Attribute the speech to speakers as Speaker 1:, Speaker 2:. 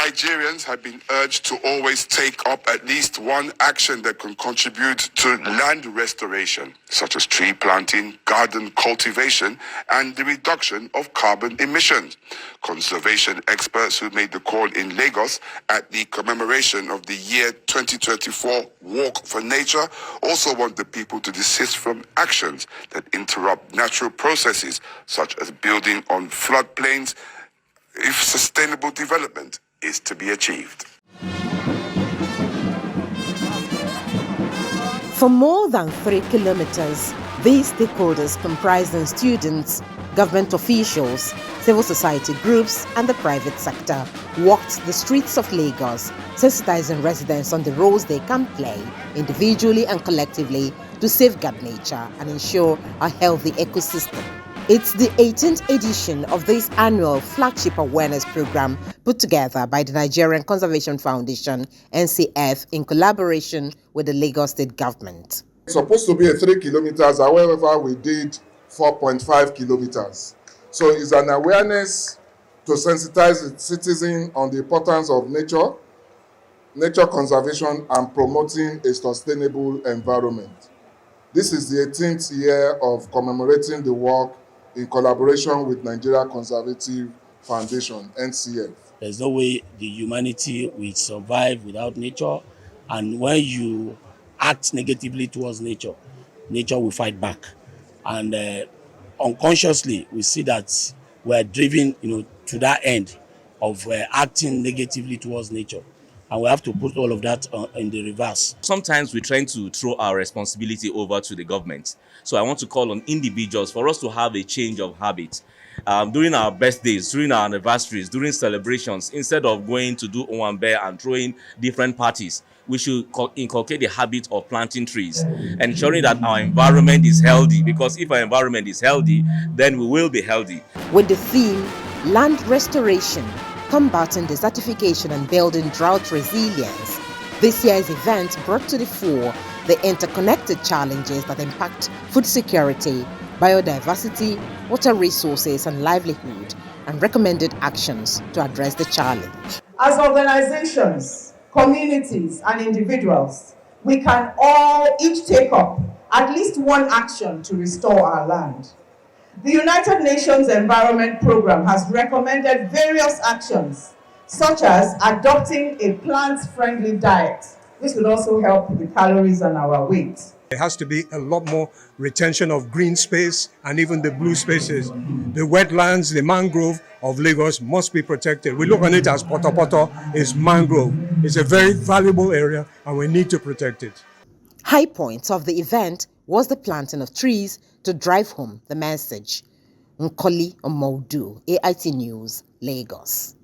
Speaker 1: Nigerians have been urged to always take up at least one action that can contribute to land restoration, such as tree planting, garden cultivation, and the reduction of carbon emissions. Conservation experts who made the call in Lagos at the commemoration of the year 2024 Walk for Nature also want the people to desist from actions that interrupt natural processes, such as building on floodplains, if sustainable development is to be achieved.
Speaker 2: For more than 3 kilometers, these stakeholders comprising students, government officials, civil society groups, and the private sector walked the streets of Lagos, sensitizing residents on the roles they can play, individually and collectively, to safeguard nature and ensure a healthy ecosystem. It's the 18th edition of this annual flagship awareness program put together by the Nigerian Conservation Foundation, NCF, in collaboration with the Lagos State government.
Speaker 3: It's supposed to be 3 kilometers, however, we did 4.5 kilometers. So it's an awareness to sensitize the citizen on the importance of nature conservation, and promoting a sustainable environment. This is the 18th year of commemorating the work in collaboration with Nigeria Conservative Foundation, NCF.
Speaker 4: There's no way the humanity will survive without nature, and when you act negatively towards nature, nature will fight back. And unconsciously, we see that we're driven, to that end of acting negatively towards nature. And we have to put all of that in the reverse.
Speaker 5: Sometimes we're trying to throw our responsibility over to the government. So I want to call on individuals for us to have a change of habit. During our birthdays, during our anniversaries, during celebrations, instead of going to do Owambe and throwing different parties, we should inculcate the habit of planting trees, ensuring that our environment is healthy, because if our environment is healthy, then we will be healthy.
Speaker 2: With the theme, Land Restoration, Combating Desertification and Building Drought Resilience, this year's event brought to the fore the interconnected challenges that impact food security, biodiversity, water resources and livelihood, and recommended actions to address the challenge.
Speaker 6: As organizations, communities and individuals, we can all each take up at least one action to restore our land. The United Nations Environment Programme has recommended various actions, such as adopting a plant-friendly diet. This would also help with the calories on our weight.
Speaker 7: There has to be a lot more retention of green space and even the blue spaces. The wetlands, the mangrove of Lagos must be protected. We look on it as Poto, it's mangrove. It's a very valuable area and we need to protect it.
Speaker 2: High point of the event was the planting of trees to drive home the message. Nkoli Omodu, AIT News, Lagos.